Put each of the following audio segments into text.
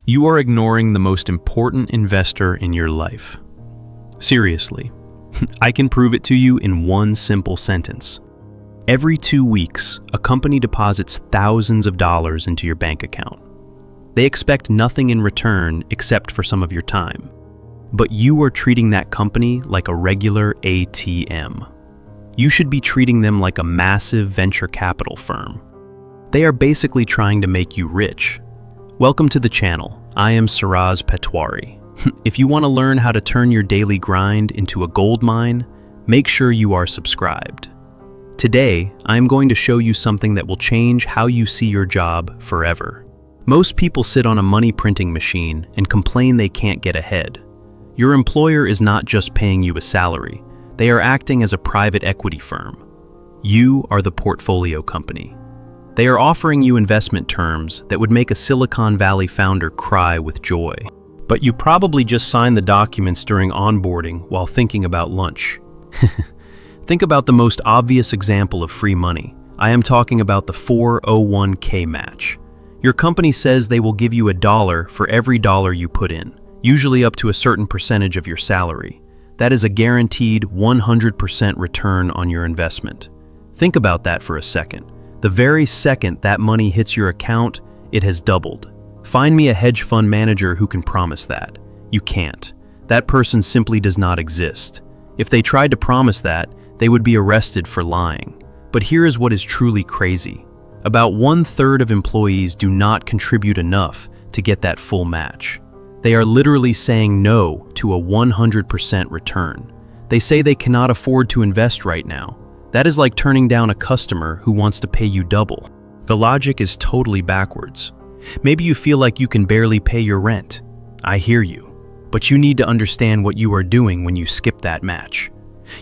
You are ignoring the most important investor in your life. Seriously, I can prove it to you in one simple sentence. Every 2 weeks, a company deposits thousands of dollars into your bank account. They expect nothing in return except for some of your time. But you are treating that company like a regular ATM. You should be treating them like a massive venture capital firm. They are basically trying to make you rich. Welcome to the channel. I am Siraz Patwari. If you want to learn how to turn your daily grind into a gold mine, make sure you are subscribed. Today, I am going to show you something that will change how you see your job forever. Most people sit on a money printing machine and complain they can't get ahead. Your employer is not just paying you a salary, they are acting as a private equity firm. You are the portfolio company. They are offering you investment terms that would make a Silicon Valley founder cry with joy. But you probably just signed the documents during onboarding while thinking about lunch. Think about the most obvious example of free money. I am talking about the 401k match. Your company says they will give you $1 for every dollar you put in, usually up to a certain percentage of your salary. That is a guaranteed 100% return on your investment. Think about that for a second. The very second that money hits your account, it has doubled. Find me a hedge fund manager who can promise that. You can't. That person simply does not exist. If they tried to promise that, they would be arrested for lying. But here is what is truly crazy. About 1/3 of employees do not contribute enough to get that full match. They are literally saying no to a 100% return. They say they cannot afford to invest right now. That is like turning down a customer who wants to pay you double. The logic is totally backwards. Maybe you feel like you can barely pay your rent. I hear you. But you need to understand what you are doing when you skip that match.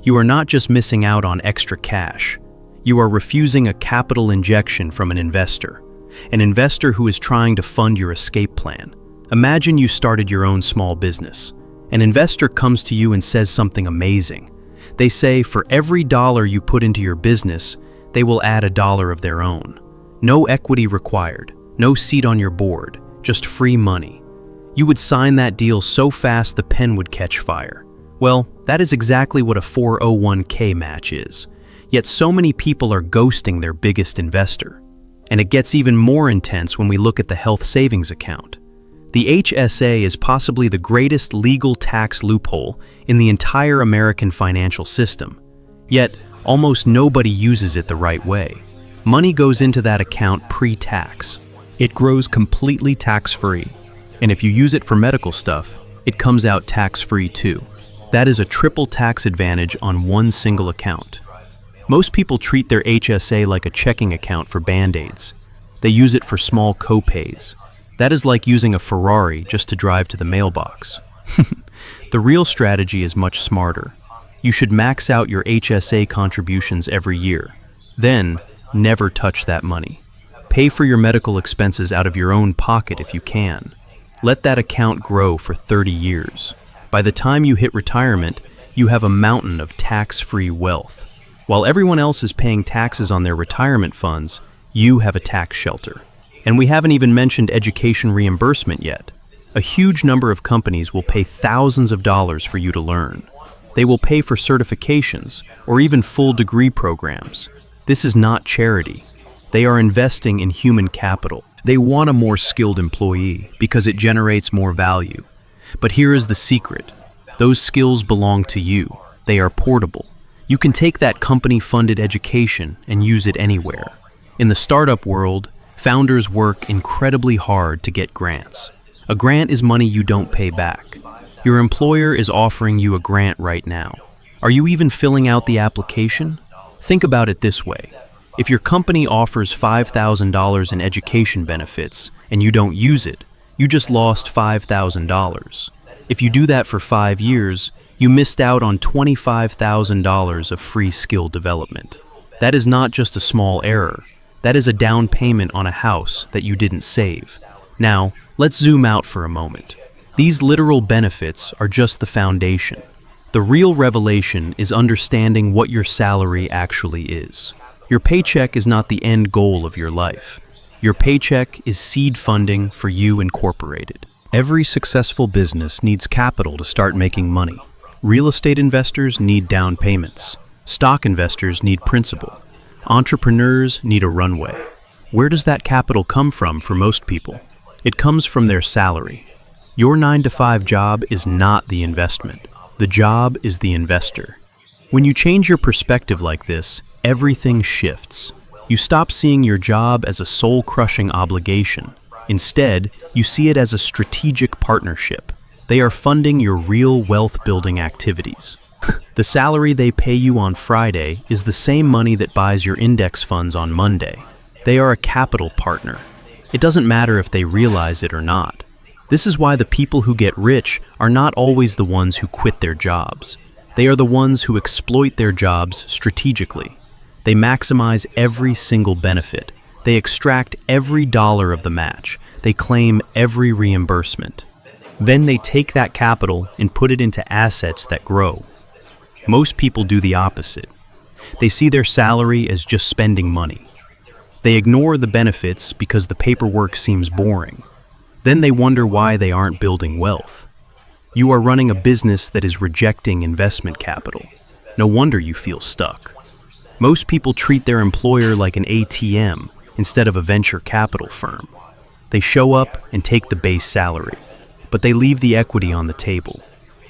You are not just missing out on extra cash. You are refusing a capital injection from an investor who is trying to fund your escape plan. Imagine you started your own small business. An investor comes to you and says something amazing. They say for every dollar you put into your business, they will add $1 of their own. No equity required, no seat on your board, just free money. You would sign that deal so fast the pen would catch fire. Well, that is exactly what a 401k match is. Yet so many people are ghosting their biggest investor. And it gets even more intense when we look at the health savings account. The HSA is possibly the greatest legal tax loophole in the entire American financial system. Yet, almost nobody uses it the right way. Money goes into that account pre-tax. It grows completely tax-free. And if you use it for medical stuff, it comes out tax-free too. That is a triple tax advantage on one single account. Most people treat their HSA like a checking account for Band-Aids. They use it for small co-pays. That is like using a Ferrari just to drive to the mailbox. The real strategy is much smarter. You should max out your HSA contributions every year. Then, never touch that money. Pay for your medical expenses out of your own pocket if you can. Let that account grow for 30 years. By the time you hit retirement, you have a mountain of tax-free wealth. While everyone else is paying taxes on their retirement funds, you have a tax shelter. And we haven't even mentioned education reimbursement yet. A huge number of companies will pay thousands of dollars for you to learn. They will pay for certifications or even full degree programs. This is not charity. They are investing in human capital. They want a more skilled employee because it generates more value. But here is the secret. Those skills belong to you. They are portable. You can take that company-funded education and use it anywhere. In the startup world, founders work incredibly hard to get grants. A grant is money you don't pay back. Your employer is offering you a grant right now. Are you even filling out the application? Think about it this way. If your company offers $5,000 in education benefits and you don't use it, you just lost $5,000. If you do that for 5 years, you missed out on $25,000 of free skill development. That is not just a small error. That is a down payment on a house that you didn't save. Now, let's zoom out for a moment. These literal benefits are just the foundation. The real revelation is understanding what your salary actually is. Your paycheck is not the end goal of your life. Your paycheck is seed funding for you incorporated. Every successful business needs capital to start making money. Real estate investors need down payments. Stock investors need principal. Entrepreneurs need a runway. Where does that capital come from for most people? It comes from their salary. Your 9-to-5 job is not the investment. The job is the investor. When you change your perspective like this, everything shifts. You stop seeing your job as a soul-crushing obligation. Instead, you see it as a strategic partnership. They are funding your real wealth-building activities. The salary they pay you on Friday is the same money that buys your index funds on Monday. They are a capital partner. It doesn't matter if they realize it or not. This is why the people who get rich are not always the ones who quit their jobs. They are the ones who exploit their jobs strategically. They maximize every single benefit. They extract every dollar of the match. They claim every reimbursement. Then they take that capital and put it into assets that grow. Most people do the opposite. They see their salary as just spending money. They ignore the benefits because the paperwork seems boring. Then they wonder why they aren't building wealth. You are running a business that is rejecting investment capital. No wonder you feel stuck. Most people treat their employer like an ATM instead of a venture capital firm. They show up and take the base salary, but they leave the equity on the table.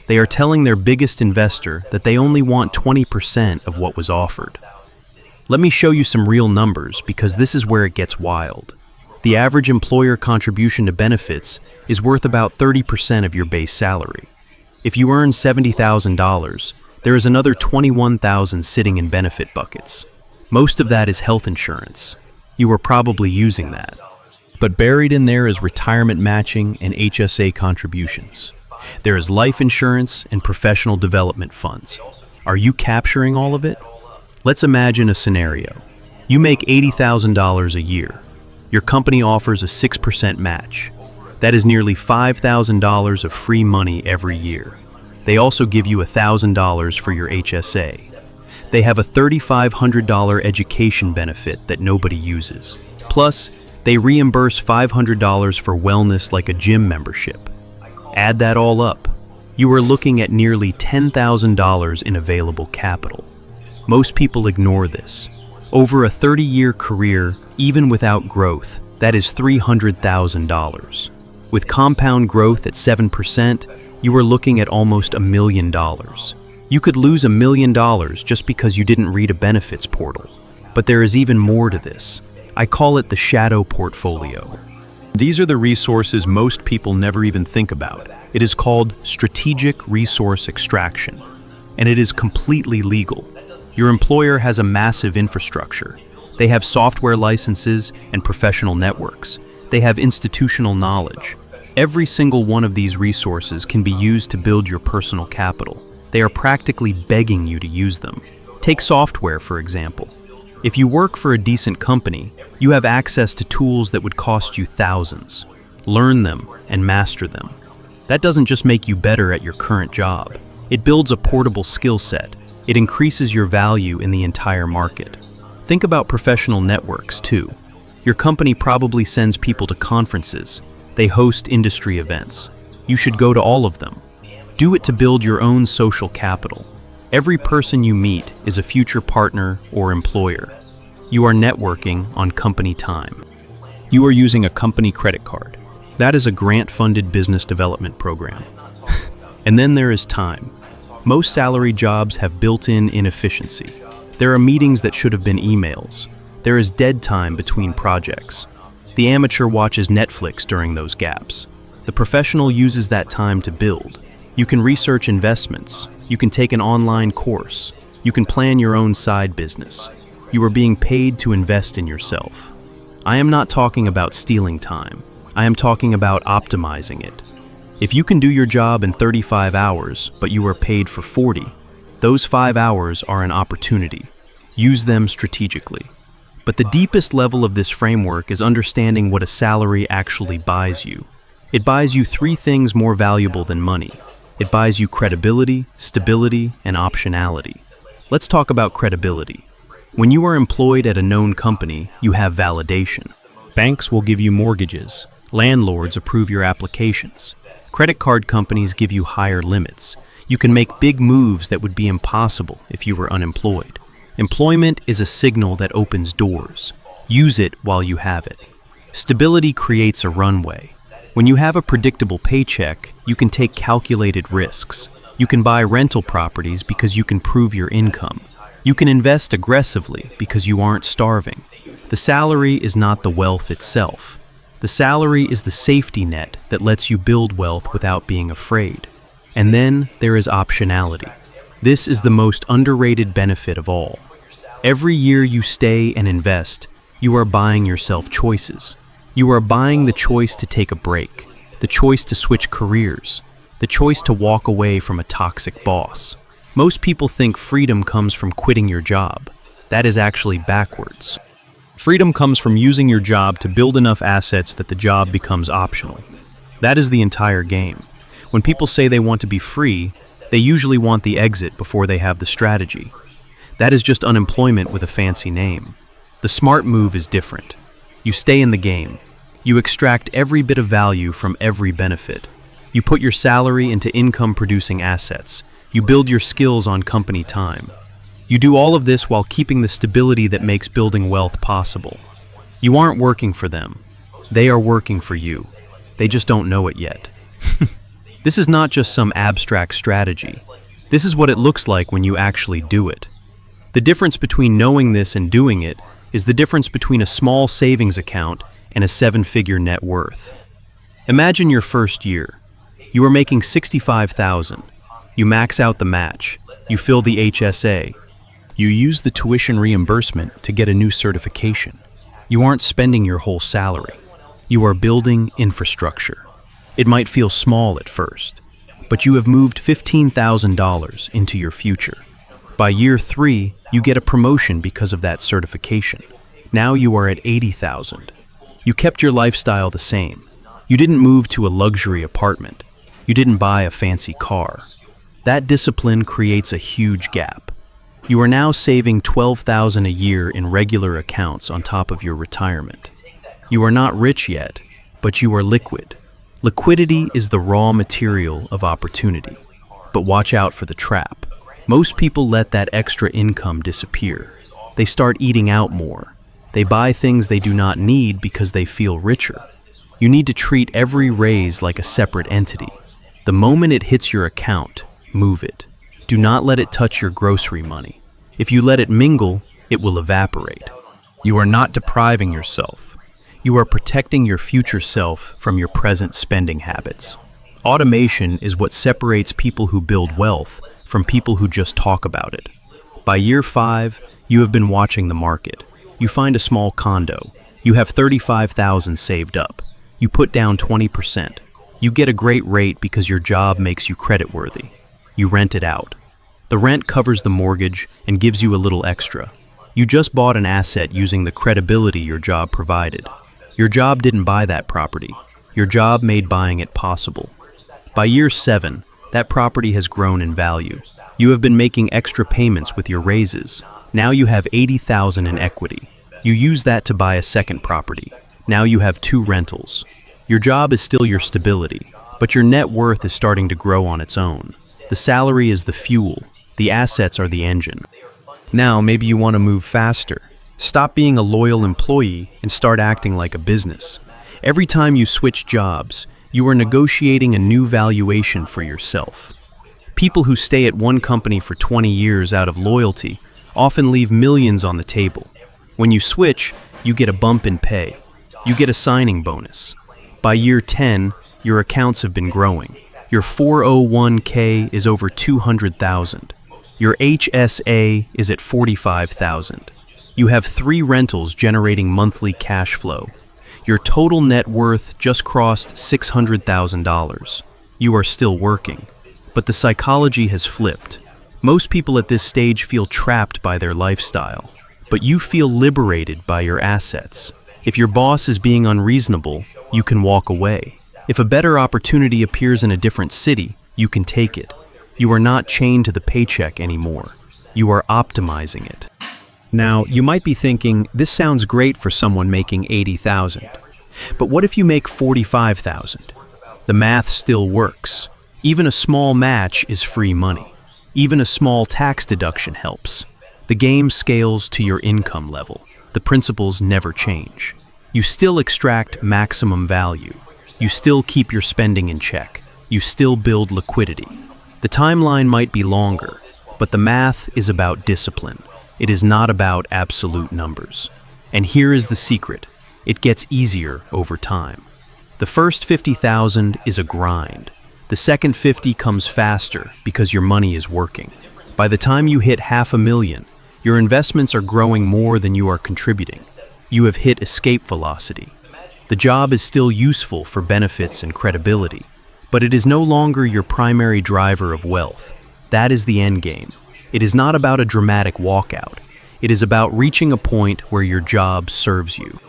They are telling their biggest investor that they only want 20% of what was offered. Let me show you some real numbers because this is where it gets wild. The average employer contribution to benefits is worth about 30% of your base salary. If you earn $70,000, there is another $21,000 sitting in benefit buckets. Most of that is health insurance. You are probably using that. But buried in there is retirement matching and HSA contributions. There is life insurance and professional development funds. Are you capturing all of it? Let's imagine a scenario. You make $80,000 a year. Your company offers a 6% match. That is nearly $5,000 of free money every year. They also give you $1,000 for your HSA. They have a $3,500 education benefit that nobody uses. Plus, they reimburse $500 for wellness like a gym membership. Add that all up. You are looking at nearly $10,000 in available capital. Most people ignore this. Over a 30-year career, even without growth, that is $300,000. With compound growth at 7%, you are looking at almost $1 million. You could lose $1 million just because you didn't read a benefits portal. But there is even more to this. I call it the shadow portfolio. These are the resources most people never even think about. It is called strategic resource extraction, and it is completely legal. Your employer has a massive infrastructure. They have software licenses and professional networks. They have institutional knowledge. Every single one of these resources can be used to build your personal capital. They are practically begging you to use them. Take software, for example. If you work for a decent company, you have access to tools that would cost you thousands. Learn them and master them. That doesn't just make you better at your current job. It builds a portable skill set. It increases your value in the entire market. Think about professional networks, too. Your company probably sends people to conferences. They host industry events. You should go to all of them. Do it to build your own social capital. Every person you meet is a future partner or employer. You are networking on company time. You are using a company credit card. That is a grant-funded business development program. And then there is time. Most salary jobs have built-in inefficiency. There are meetings that should have been emails. There is dead time between projects. The amateur watches Netflix during those gaps. The professional uses that time to build. You can research investments. You can take an online course. You can plan your own side business. You are being paid to invest in yourself. I am not talking about stealing time. I am talking about optimizing it. If you can do your job in 35 hours, but you are paid for 40, those 5 hours are an opportunity. Use them strategically. But the deepest level of this framework is understanding what a salary actually buys you. It buys you 3 things more valuable than money. It buys you credibility, stability, and optionality. Let's talk about credibility. When you are employed at a known company, you have validation. Banks will give you mortgages. Landlords approve your applications. Credit card companies give you higher limits. You can make big moves that would be impossible if you were unemployed. Employment is a signal that opens doors. Use it while you have it. Stability creates a runway. When you have a predictable paycheck, you can take calculated risks. You can buy rental properties because you can prove your income. You can invest aggressively because you aren't starving. The salary is not the wealth itself. The salary is the safety net that lets you build wealth without being afraid. And then there is optionality. This is the most underrated benefit of all. Every year you stay and invest, you are buying yourself choices. You are buying the choice to take a break, the choice to switch careers, the choice to walk away from a toxic boss. Most people think freedom comes from quitting your job. That is actually backwards. Freedom comes from using your job to build enough assets that the job becomes optional. That is the entire game. When people say they want to be free, they usually want the exit before they have the strategy. That is just unemployment with a fancy name. The smart move is different. You stay in the game. You extract every bit of value from every benefit. You put your salary into income-producing assets. You build your skills on company time. You do all of this while keeping the stability that makes building wealth possible. You aren't working for them. They are working for you. They just don't know it yet. This is not just some abstract strategy. This is what it looks like when you actually do it. The difference between knowing this and doing it is the difference between a small savings account and a 7-figure net worth. Imagine your first year. You are making $65,000. You max out the match. You fill the HSA. You use the tuition reimbursement to get a new certification. You aren't spending your whole salary. You are building infrastructure. It might feel small at first, but you have moved $15,000 into your future. By year 3, you get a promotion because of that certification. Now you are at $80,000. You kept your lifestyle the same. You didn't move to a luxury apartment. You didn't buy a fancy car. That discipline creates a huge gap. You are now saving $12,000 a year in regular accounts on top of your retirement. You are not rich yet, but you are liquid. Liquidity is the raw material of opportunity. But watch out for the trap. Most people let that extra income disappear. They start eating out more. They buy things they do not need because they feel richer. You need to treat every raise like a separate entity. The moment it hits your account, move it. Do not let it touch your grocery money. If you let it mingle, it will evaporate. You are not depriving yourself. You are protecting your future self from your present spending habits. Automation is what separates people who build wealth from people who just talk about it. By year 5, you have been watching the market. You find a small condo. You have $35,000 saved up. You put down 20%. You get a great rate because your job makes you creditworthy. You rent it out. The rent covers the mortgage and gives you a little extra. You just bought an asset using the credibility your job provided. Your job didn't buy that property. Your job made buying it possible. By year 7, that property has grown in value. You have been making extra payments with your raises. Now you have $80,000 in equity. You use that to buy a second property. Now you have 2 rentals. Your job is still your stability, but your net worth is starting to grow on its own. The salary is the fuel. The assets are the engine. Now maybe you want to move faster. Stop being a loyal employee and start acting like a business. Every time you switch jobs, you are negotiating a new valuation for yourself. People who stay at one company for 20 years out of loyalty often leave millions on the table. When you switch, you get a bump in pay. You get a signing bonus. By year 10, your accounts have been growing. Your 401k is over $200,000. Your HSA is at $45,000. You have 3 rentals generating monthly cash flow. Your total net worth just crossed $600,000. You are still working, but the psychology has flipped. Most people at this stage feel trapped by their lifestyle, but you feel liberated by your assets. If your boss is being unreasonable, you can walk away. If a better opportunity appears in a different city, you can take it. You are not chained to the paycheck anymore. You are optimizing it. Now, you might be thinking, this sounds great for someone making 80,000. But what if you make 45,000? The math still works. Even a small match is free money. Even a small tax deduction helps. The game scales to your income level. The principles never change. You still extract maximum value. You still keep your spending in check. You still build liquidity. The timeline might be longer, but the math is about discipline. It is not about absolute numbers. And here is the secret. It gets easier over time. The first 50,000 is a grind. The second 50 comes faster because your money is working. By the time you hit $500,000, your investments are growing more than you are contributing. You have hit escape velocity. The job is still useful for benefits and credibility, but it is no longer your primary driver of wealth. That is the end game. It is not about a dramatic walkout. It is about reaching a point where your job serves you.